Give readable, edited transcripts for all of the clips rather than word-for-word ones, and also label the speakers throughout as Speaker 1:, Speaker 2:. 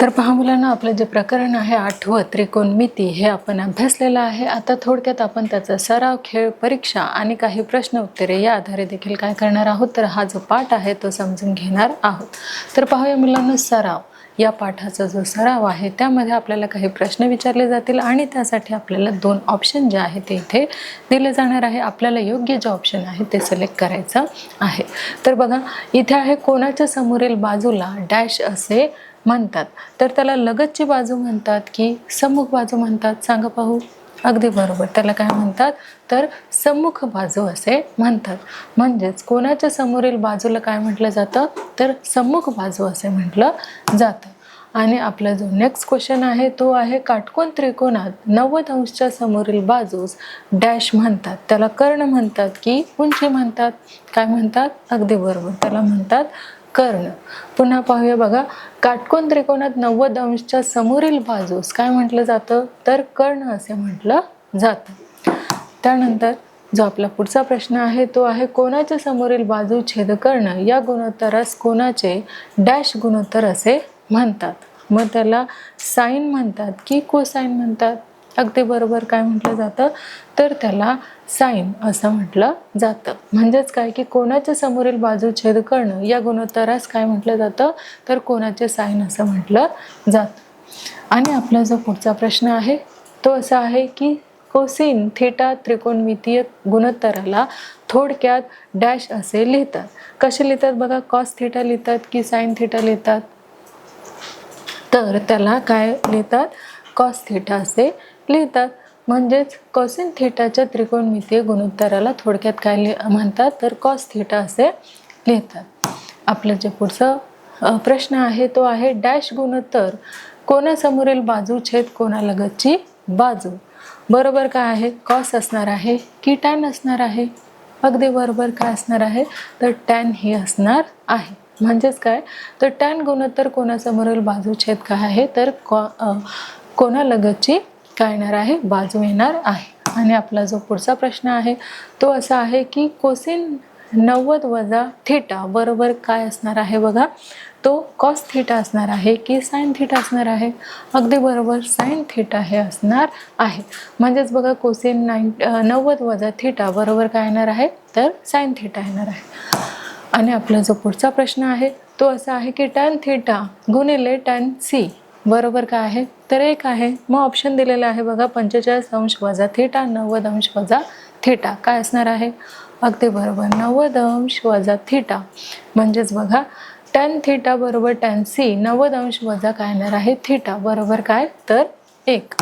Speaker 1: तर पहा मुलांना, आपलं जे प्रकरण आहे 8वं त्रिकोणमिती हे आपण अभ्यासलेलं आहे. आता थोडक्यात आपण त्याचा सराव, खेळ, परीक्षा आणि काही प्रश्न उत्तरे या आधारे देखील काय करणार आहोत, तर हा जो पाठ आहे तो समजून घेणार आहोत. तर पाहूया मुलांना, सराव या पाठाचा जो सराव आहे त्यामध्ये आपल्याला काही प्रश्न विचारले जातील आणि त्यासाठी आपल्याला 2 ऑप्शन जे आहे ते इथे दिले जाणार आहे. आपल्याला योग्य जे ऑप्शन आहे ते सिलेक्ट करायचं आहे. तर बघा, इथे आहे कोणाच्या समोरील बाजूला डॅश असे म्हणतात. तर त्याला लगतची बाजू म्हणतात की सम्मुख बाजू म्हणतात, सांगा पाहू. अगदी बरोबर, त्याला काय म्हणतात, तर सम्मुख बाजू असे म्हणतात. म्हणजेच कोणाच्या समोरील बाजूला काय म्हटलं जातं, तर सम्मुख बाजू असे म्हटलं जातं. आणि आपला जो नेक्स्ट क्वेश्चन आहे तो आहे, काटकोन त्रिकोणात 90 अंशच्या समोरील बाजूस डॅश म्हणतात. त्याला कर्ण म्हणतात की उंची म्हणतात, काय म्हणतात, अगदी बरोबर, त्याला म्हणतात कर्ण. पुन्हा पाहूया बघा, काटकोन त्रिकोणात 90 अंशच्या समोरील बाजूस काय म्हटलं जातं, तर कर्ण असे म्हटलं जातं. त्यानंतर जो आपला पुढचा प्रश्न आहे तो आहे, कोणाच्या समोरील बाजू छेदकर्ण या गुणोत्तरास कोणाचे डॅश गुणोत्तर असे म्हणतात. मग त्याला साइन म्हणतात की कोसाइन म्हणतात, अगदी बरोबर, काय म्हटलं जातं, तर त्याला साइन असं म्हटलं जातं. म्हणजेच काय की कोणाच्या समोरील बाजू छेदकर्ण या गुणोत्तरास काय म्हटलं जातं, तर कोणाचे साइन असं म्हटलं जातं. आणि आपला जो पुढचा प्रश्न आहे तो असा आहे की कोसिन थिटा त्रिकोणमितीय गुणोत्तराला थोडक्यात डॅश असे लिहितात. कसे लिहितात बघा, कॉस थिटा लिहितात की साइन थिटा लिहितात, तर त्याला काय लिहितात, कॉस थिटा असे लिहितात. म्हणजेच कोसिन थिटाच्या त्रिकोणमितीय गुणोत्तराला थोडक्यात काय म्हणतात, तर कॉस थिटा असे लिहितात. आपलं जे पुढचा प्रश्न आहे तो आहे, डॅश गुणोत्तर कोणासमोरील बाजू छेद कोणालगतची बाजू. बरोबर काय आहे, कॉस असणार आहे की टॅन असणार आहे, अगदी बरोबर, काय असणार आहे, तर टॅन ही असणार आहे. म्हणजेच काय, तर टॅन गुणोत्तर कोणासमोरील बाजू छेद काय आहे, तर कोणालगतची काय येणार आहे, बाजू येणार आहे. आणि आपला जो पुढचा प्रश्न आहे तो असा आहे की कोसिन 90 वजा थिटा बरोबर काय असणार आहे बघा, तो कॉस थिटा असणार आहे की साइन थिटा असणार आहे, अगदी बरोबर, साइन थिटा हे असणार आहे. म्हणजेच बघा, कोसिन 90 वजा थिटा बरोबर काय येणार आहे, तर साइन थिटा येणार आहे. आणि आपला जो पुढचा प्रश्न आहे तो असा आहे की टॅन थिटा गुणिले टॅन सी बरोबर काय आहे, तर 1 आहे. मग ऑप्शन दिलेला आहे बघा, 45 अंश वजा थिटा, 90 अंश वजा थिटा, काय असणार आहे, अगदी बरोबर, 90 अंश वजा थिटा. म्हणजेच बघा, टॅन थिटा बरोबर टॅन सी, 90 अंश वजा काय येणार आहे, थिटा बरोबर काय, तर 1.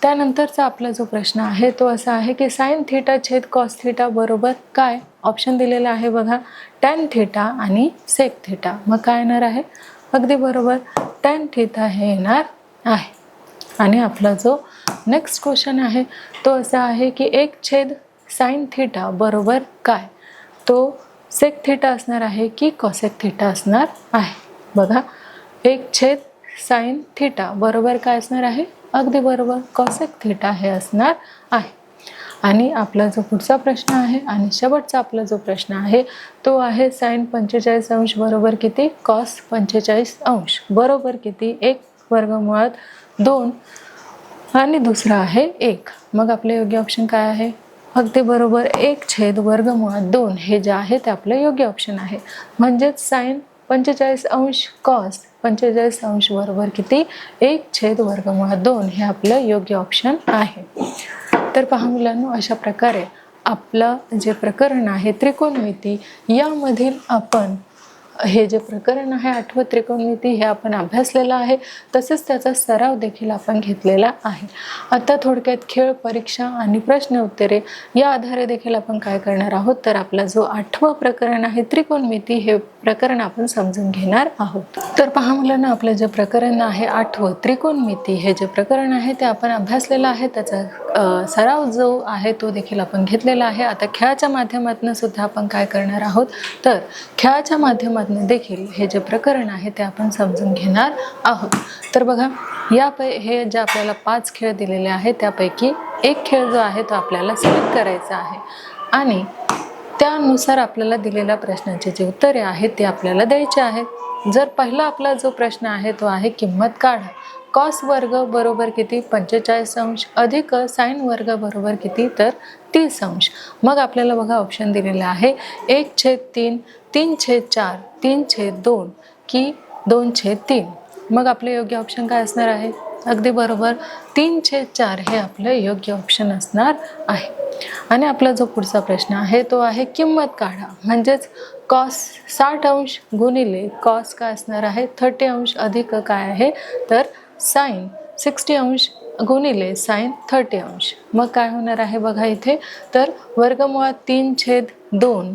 Speaker 1: त्यानंतरचा आपला जो प्रश्न आहे तो असा आहे की साइन थिटा छेद कॉस थिटा बरोबर काय. ऑप्शन दिलेला आहे बघा, टॅन थिटा आणि सेक थिटा. मग काय येणार आहे, अगदी बरोबर, टॅन थिटा हे येणार आहे. आणि आपला जो नेक्स्ट क्वेश्चन आहे तो असा आहे की 1 छेद साइन थिटा बरोबर काय. तो सेक थिटा असणार आहे की कॉसेक थिटा असणार आहे. बघा, 1 छेद साइन थिटा बरोबर काय असणार आहे, अगदी बरोबर, कॉसेक थिटा हे असणार आहे. आणि आपला जो पुढचा प्रश्न आहे आणि शेवटचा आपला जो प्रश्न आहे तो आहे, साइन 45 अंश बरोबर किती, कॉस 45 अंश बरोबर किती, 1 वर्गमुळात 2 आणि दुसरा आहे 1. मग आपले योग्य ऑप्शन काय आहे, अगदी बरोबर, 1 छेद वर्गमुळात 2 हे जे आहे ते आपलं योग्य ऑप्शन आहे. म्हणजेच साइन 45 अंश कॉस 45 अंश बरोबर किती, 1 छेद वर्गमुळात 2 हे आपलं योग्य ऑप्शन आहे. तर पहा मुलांनो, अशा प्रकारे आपलं जे प्रकरण आहे त्रिकोणमिती यामधील आपण हे जे प्रकरण आहे 8वं त्रिकोणमिती हे आपण अभ्यासलेलं आहे. तसेच त्याचा सराव देखील आपण घेतलेला आहे. आता थोडक्यात खेळ, परीक्षा आणि प्रश्न उत्तरे या आधारे देखील आपण काय करणार आहोत, तर आपला जो 8वं प्रकरण आहे त्रिकोणमिती हे प्रकरण आपण समजून घेणार आहोत. तर पहा मुलांना, आपलं जे प्रकरण आहे 8वं त्रिकोणमिती हे जे प्रकरण आहे ते आपण अभ्यासलेलं आहे. त्याचा सराव जो आहे तो देखील आपण घेतलेला आहे. आता खेळाच्या माध्यमातून सुद्धा आपण काय करणार आहोत, तर खेळाच्या माध्यमातून देखील हे जे प्रकरण आहे ते आपण समजून घेणार आहोत. तर बघा, हे जे आपल्याला 5 खेळ दिलेले आहेत त्यापैकी एक खेळ जो आहे तो आपल्याला सिलेक्ट करायचा आहे आणि त्यानुसार आपल्याला दिलेल्या प्रश्नांची जी उत्तरे आहेत ते आपल्याला द्यायची आहेत. जर पहिला आपला जो प्रश्न आहे तो आहे किंमत काढा. कॉस वर्ग बरोबर किती 45 अंश अधिक साइन वर्ग बरोबर किती तर 30 अंश. मग आपल्याला बघा ऑप्शन दिलेला आहे 1/3, 3/4, 3/2 की 2/3. मग आपले योग्य ऑप्शन काय असणार आहे? अगदी बरोबर 3/4 हे आपलं योग्य ऑप्शन असणार आहे. आणि आपला जो पुढचा प्रश्न आहे तो आहे किंमत काढा. म्हणजेच कॉस 60 अंश गुणिले कॉस काय असणार आहे 30 अंश अधिक काय आहे तर साइन 60 अंश गुणिले साइन 30 अंश. मग काय होणार आहे बघा इथे तर वर्गमुळात 3/2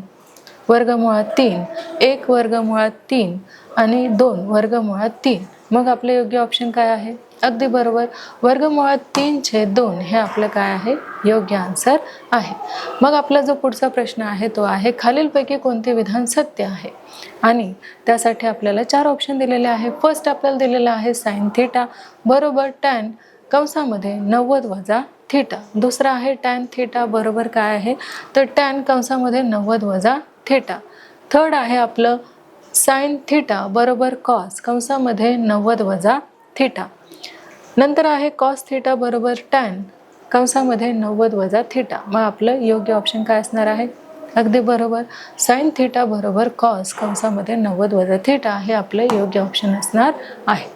Speaker 1: वर्गमुळात 3 1 वर्गमुळात 3 आणि 2 वर्गमुळात 3. मग आपले योग्य ऑप्शन काय आहे? अगदी बरोबर वर्गमुळात 3/2 हे आपलं काय आहे योग्य आन्सर आहे. मग आपला जो पुढचा प्रश्न आहे तो आहे खालीलपैकी कोणते विधान सत्य आहे? आणि त्यासाठी आपल्याला 4 ऑप्शन दिलेले आहे. फर्स्ट आपल्याला दिलेला आहे साइन थीटा बरोबर टॅन कंसामध्ये 90 वजा थीटा. दुसरा आहे टॅन थीटा बरोबर काय आहे तर टॅन कंसामध्ये 90 वजा थीटा. थर्ड आहे आपलं साइन थीटा बरोबर कॉस कंसामध्ये 90 वजा थीटा. नंतर आहे कॉस थीटा बरोबर टॅन कंसामध्ये 90 वजा थीटा. मग आपलं योग्य ऑप्शन काय असणार आहे? अगदी बरोबर साइन थीटा बरोबर कॉस कंसामध्ये 90 वजा थीटा हे आपलं योग्य ऑप्शन असणार आहे.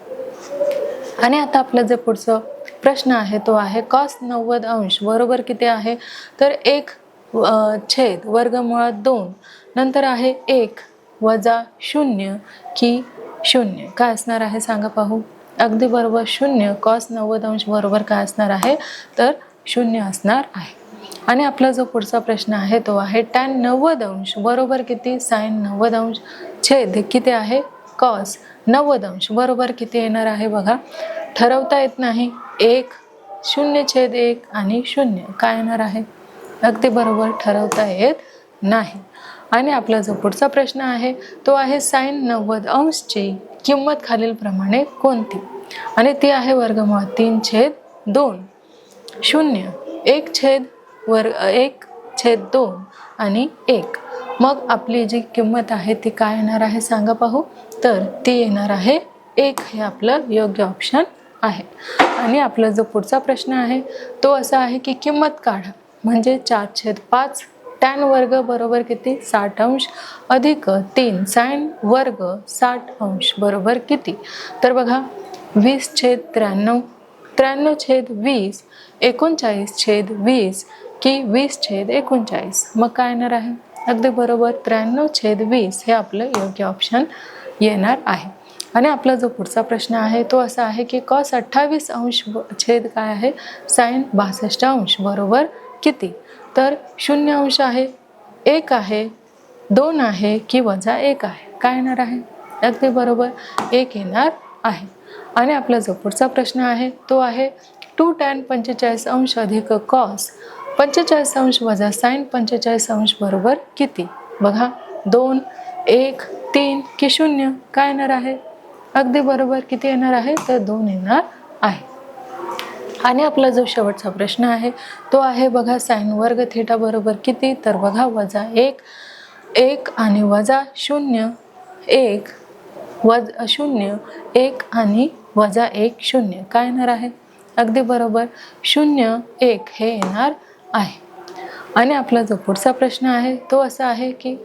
Speaker 1: आणि आता आपलं जे पुढचं प्रश्न आहे तो आहे कॉस 90 अंश बरोबर किती आहे तर 1 वर्गमुळात 2 नंतर आहे 1 वजा 0 की 0. काय असणार आहे सांगा पाहू? अगदी बरोबर 0 कॉस 90 अंश बरोबर काय असणार आहे तर 0 असणार आहे. आणि आपला जो पुढचा प्रश्न आहे तो आहे टॅन 90 अंश बरोबर किती साइन 90 अंश छेद किती आहे कॉस 90 अंश बरोबर किती येणार आहे बघा. ठरवता येत नाही 1 0/1 आणि 0 काय येणार आहे? अगदी बरोबर ठरवता येत नाही. आणि आपला जो पुढचा प्रश्न आहे तो आहे साइन 90 अंशची किंमत खालीलप्रमाणे कोणती? आणि ती आहे वर्गमुळात 3/2 0 1/2 आणि 1. मग आपली जी किंमत आहे ती काय येणार आहे सांगा पाहू? तर ती येणार आहे 1 हे आपलं योग्य ऑप्शन आहे. आणि आपला जो पुढचा प्रश्न आहे तो असा आहे की किंमत काढा. म्हणजे 4/5 टॅन वर्ग बरोबर किती 60 अंश अधिक 3 साइन वर्ग 60 अंश बरोबर किती? तर बघा 20/93 93/20 39/20 की 20/39. मग काय येणार आहे? अगदी बरोबर 93/20 हे आपलं योग्य ऑप्शन येणार आहे. आणि आपला जो पुढचा प्रश्न आहे तो असा आहे की कॉस 28 अंश छेद काय आहे साइन 62 अंश बरोबर किती? तर 0 अंश आहे 1 आहे 2 आहे की वजा 1 आहे. काय येणार आहे? अगदी बरोबर 1 येणार आहे. आणि आपला जो पुढचा प्रश्न आहे तो आहे 2 टॅन 45 अंश अधिक कॉस 45 अंश वजा साइन 45 अंश बरोबर किती? बघा 2 1 3 की 0 काय येणार आहे? अगदी बरोबर किती येणार आहे तर 2 येणार आहे. आणि आपला जो शेवटचा प्रश्न आहे तो आहे बघा साइन वर्ग थीटा बरोबर किती? तर बघा वजा 1 1 आणि वजा 0 1 वजा 0 1 आणि वजा 1 0 काय येणार आहे? अगदी बरोबर 0 1 हे येणार आहे. आणि आपला जो पुढचा प्रश्न आहे तो असा आहे की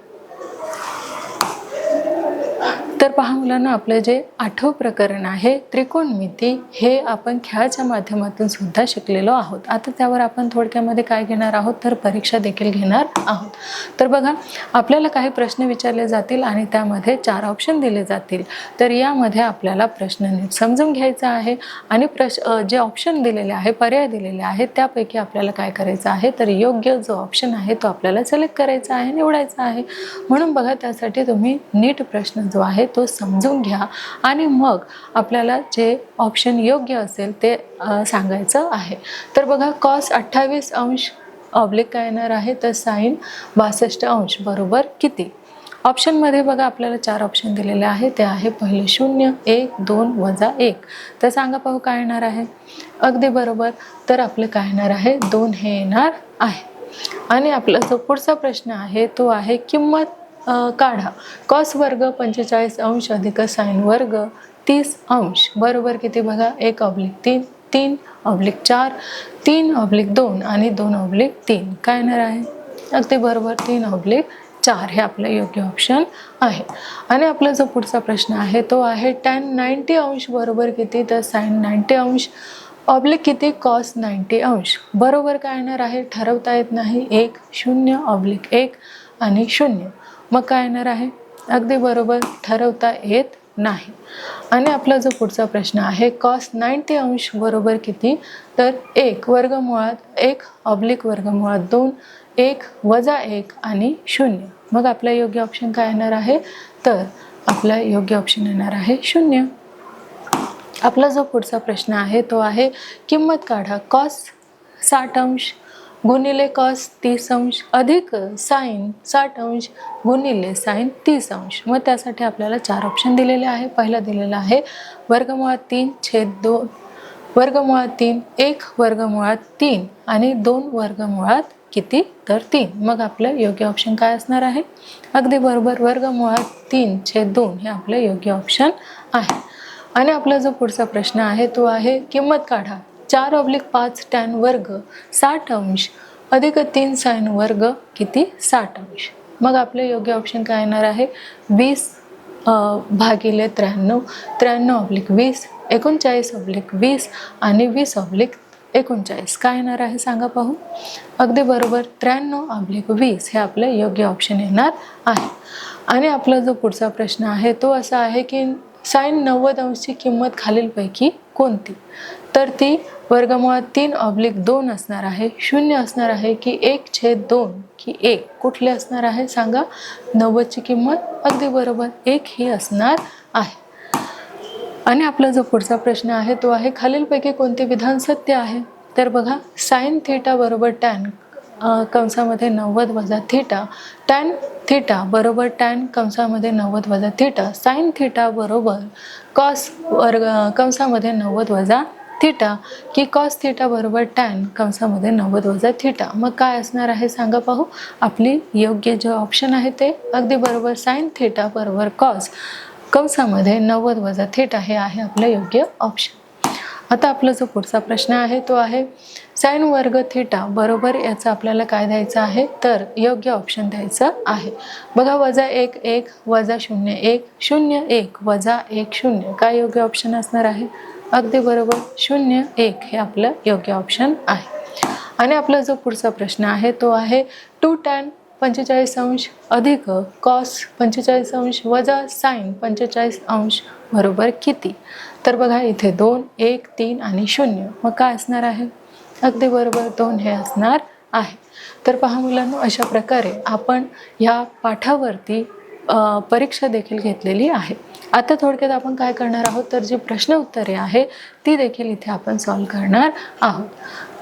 Speaker 1: तर पहा मुलांना आपलं जे 8वं प्रकरण आहे त्रिकोणमिती हे आपण खेळाच्या माध्यमातून सुद्धा शिकलेलो आहोत. आता त्यावर आपण थोडक्यामध्ये काय घेणार आहोत तर परीक्षा देखील घेणार आहोत. तर बघा आपल्याला काही प्रश्न विचारले जातील आणि त्यामध्ये 4 ऑप्शन दिले जातील. तर यामध्ये आपल्याला प्रश्न नीट समजून घ्यायचा आहे आणि जे ऑप्शन दिलेले आहे पर्याय दिलेले आहेत त्यापैकी आपल्याला काय करायचं आहे तर योग्य जो ऑप्शन आहे तो आपल्याला सिलेक्ट करायचा आहे निवडायचा आहे. म्हणून बघा त्यासाठी तुम्ही नीट प्रश्न जो आहे तो समजून घ्या आणि मग आपल्याला जे ऑप्शन योग्य असेल ते सांगायचं आहे. तर बघा कॉस 28 अंश ऑब्लिक काय येणार आहे तर साइन 62 अंश बरोबर किती? ऑप्शनमध्ये बघा आपल्याला 4 ऑप्शन दिलेले आहे. ते आहे पहिले 0 1 2 वजा 1. तर सांगा पाहू काय येणार आहे? अगदी बरोबर तर आपलं काय येणार आहे 2 हे येणार आहे. आणि आपला जो पुढचा प्रश्न आहे तो आहे किंमत काढा. कॉस वर्ग 45 अंश अधिक साइन वर्ग 30 अंश बरोबर किती बघा 1/3 3/4 3/2 आणि 2/3 काय येणार आहे अगदी बरोबर 3/4 हे आपलं योग्य ऑप्शन आहे. आणि आपला जो पुढचा प्रश्न आहे तो आहे tan 90 अंश बरोबर किती तर sin 90 अंश ऑब्लिक किती cos 90 अंश बरोबर काय येणार आहे ठरवता येत नाही 1 0/1 आणि 0 मग काय येणार आहे अगदी बरोबर ठरवता येत नाही. आणि आपला जो पुढचा प्रश्न आहे cos 90 अंश बरोबर किती तर 1 वर्गमुळात 1/√2 1 वजा 1 आणि 0 मग आपला योग्य ऑप्शन काय येणार आहे तर आपला योग्य ऑप्शन येणार आहे 0. आपला जो पुढचा प्रश्न आहे तो आहे किंमत काढा cos 60 अंश गुणिले cos 30 अंश अधिक sin 60 अंश गुणिले sin 30 अंश मग त्यासाठी आपल्याला 4 ऑप्शन दिलेले आहे. पहिला दिलेला आहे √3/2 √3 1/3 आणि 2/3 किती तर 3 मग आपलं योग्य ऑप्शन काय असणार आहे अगदी बरोबर √3/2 हे आपलं योग्य ऑप्शन आहे. आणि आपला जो पुढचा प्रश्न आहे तो आहे किंमत काढा 4/5 tan वर्ग 60 अंश अधिक 3 sin वर्ग किती 60 अंश मग आपलं योग्य ऑप्शन काय येणार आहे 20 भागिले 93 93/20 39/20 आणि 20/39 काय येणार आहे सांगा पाहू अगदी बरोबर 93/20 हे आपलं योग्य ऑप्शन येणार आहे. आणि आपला जो पुढचा प्रश्न आहे तो असा आहे की sin 90 अंशची किंमत खालीलपैकी कोणती तर ती √3/2 असणार आहे 0 असणार आहे की 1/2 की 1 कुठले असणार आहे सांगा 90ची किंमत अगदी बरोबर 1 ही असणार आहे. आणि आपला जो पुढचा प्रश्न आहे तो आहे खालीलपैकी कोणते विधान सत्य आहे तर बघा sin θ बरोबर tan कंसामध्ये 90 वजा θ tan θ बरोबर tan कंसामध्ये 90 वजा θ sin θ बरोबर cos कंसामध्ये 90 वजा θ की cos θ बरोबर tan कंसामध्ये 90 वजा θ मग काय असणार आहे सांगा पाहू आपली योग्य जे ऑप्शन आहे ते अगदी बरोबर sin θ बरोबर cos कंसामध्ये 90 वजा θ हे आहे आपलं योग्य ऑप्शन. आता आपला जो पुढचा प्रश्न आहे तो आहे sin वर्ग θ बरोबर याचा आपल्याला काय द्यायचं आहे तर योग्य ऑप्शन द्यायचं आहे. बघा -1 1 -0 1 0 1 -1 0 काय योग्य ऑप्शन असणार आहे अगदी बरोबर 0 1 हे आपलं योग्य ऑप्शन आहे. आणि आपला जो पुढचा प्रश्न आहे तो आहे 2 tan 45 अंश अधिक cos 45 अंश वजा sin 45 अंश बरोबर किती तर बघा इथे 2 1 3 आणि 0 मग काय असणार आहे अगदी बरोबर 2 हे असणार आहे. तर पहा मुलांनो अशा प्रकारे आपण ह्या पाठावरती परीक्षा देखील घेतलेली आहे. आता थोडक्यात आपण काय करणार आहोत तर जी प्रश्न उत्तरे आहे ती देखील इथे आपण सॉल्व करणार आहोत.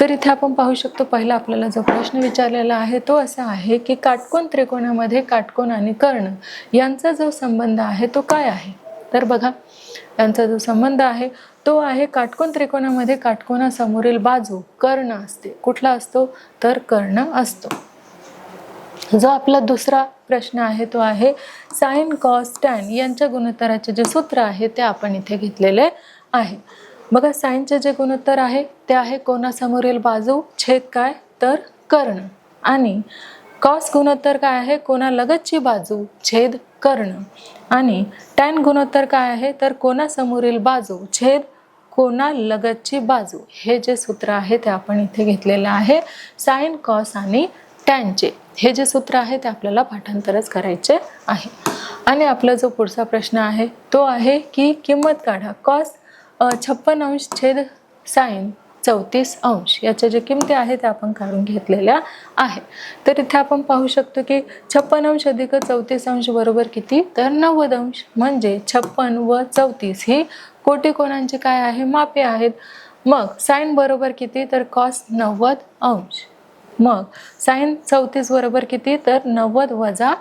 Speaker 1: तर इथे आपण पाहू शकतो पहिला आपल्याला जो प्रश्न विचारलेला आहे तो असा आहे की काटकोन त्रिकोणामध्ये काटकोन आणि कर्ण यांचा जो संबंध आहे तो काय आहे तर बघा यांचा जो संबंध आहे तो आहे काटकोन त्रिकोणामध्ये काटकोनासमोरील बाजू कर्ण असते. कुठला असतो तर कर्ण असतो. जो आपला दुसरा प्रश्न आहे तो आहे sin cos tan यांच्या गुणोत्तराचे जे सूत्र आहे ते आपण इथे घेतलेले आहे. बघा साइनचे जे गुणोत्तर आहे ते आहे कोनासमोरील बाजू छेद काय तर कर्ण आणि cos गुणोत्तर काय आहे कोनालगतची बाजू छेद कर्ण आणि tan गुणोत्तर काय आहे तर कोनासमोरील बाजू छेद कोनालगतची बाजू. हे जे सूत्र आहे ते आपण इथे घेतलेले आहे sin cos आणि tan चे हे जे सूत्र आहे ते आपल्याला पाठांतरच करायचे आहे. आणि आपला जो पुढचा प्रश्न आहे तो आहे की किंमत काढा cos 56 अंश छेद sin 34 अंश याच्या जे किमती आहेत त्या आपण काढून घेतलेल्या आहे. तर इथे आपण पाहू शकतो की 56 अंश अधिक 34 अंश बरोबर किती तर 90 अंश म्हणजे 56 व 34 ही कोटी कोणांची काय आहे मापे आहेत. मग sin बरोबर किती तर cos 90 अंश मग sin 34 बरोबर किती तर 90 वजा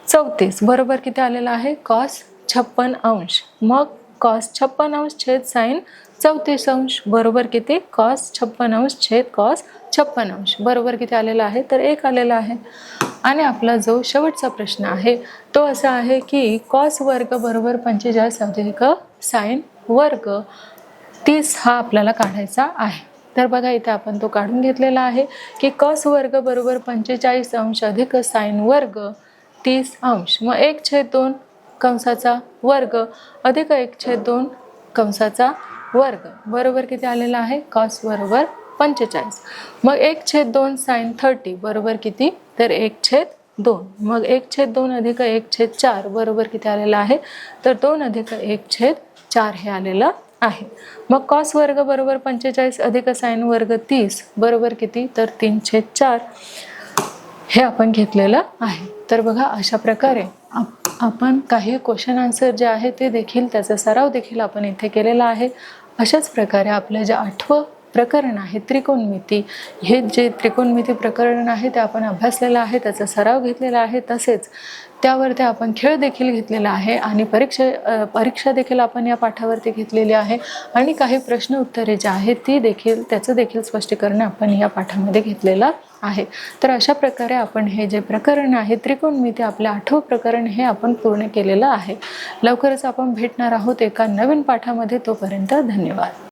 Speaker 1: 34 बरोबर किती आलेला आहे cos 56 अंश मग cos 56 अंश छेद sin 34 अंश बरोबर किती cos 56 अंश छेद cos 56 अंश बरोबर किती आलेला आहे तर 1 आलेला आहे. आणि आपला जो शेवटचा प्रश्न आहे तो असा आहे की कॉस वर्ग बरोबर 45 अधिक साइन वर्ग 30 हा आपल्याला काढायचा आहे. तर बघा इथे आपण तो काढून घेतलेला आहे की कॉस वर्ग बरोबर 45 अंश अधिक साइन वर्ग 30 अंश. मग 1/2 कंसाचा वर्ग अधिक 1/2 कंसाचा वर्ग बरोबर किती आलेला आहे? कॉस बरोबर 45. मग 1/2 साइन 30 बरोबर किती? तर 1/2. मग 1/2 अधिक 1/4 बरोबर किती आलेला आहे? तर 2 अधिक 1/4 हे आलेलं आहे. मग कॉस वर्ग बरोबर 45 अधिक साइन वर्ग 30 बरोबर किती? तर 3/4 हे आपण घेतलेलं आहे. तर बघा अशा प्रकारे आपण काही क्वेश्चन आन्सर जे आहे ते देखील त्याचा सराव देखील आपण इथे केलेला आहे. अशाच प्रकारे आपलं जे 8वं प्रकरण आहे त्रिकोणमिती, हे जे त्रिकोणमिती प्रकरण आहे ते आपण अभ्यासलेलं आहे, त्याचा सराव घेतलेला आहे. तसेच त्यावरती आपण खेळ देखील घेतलेला आहे आणि परीक्षा देखील आपण या पाठावरती घेतलेली आहे आणि काही प्रश्न उत्तरे जे आहेत त्याचं देखील स्पष्टीकरण आपण या पाठामध्ये घेतलेलं आहे. तर अशा प्रकारे आपण हे जे प्रकरण आहे त्रिकोणमिती आपले 8वं प्रकरण हे आपण पूर्ण केलेलं आहे. लवकरच आपण भेटणार आहोत एका नवीन पाठामध्ये. तोपर्यंत धन्यवाद.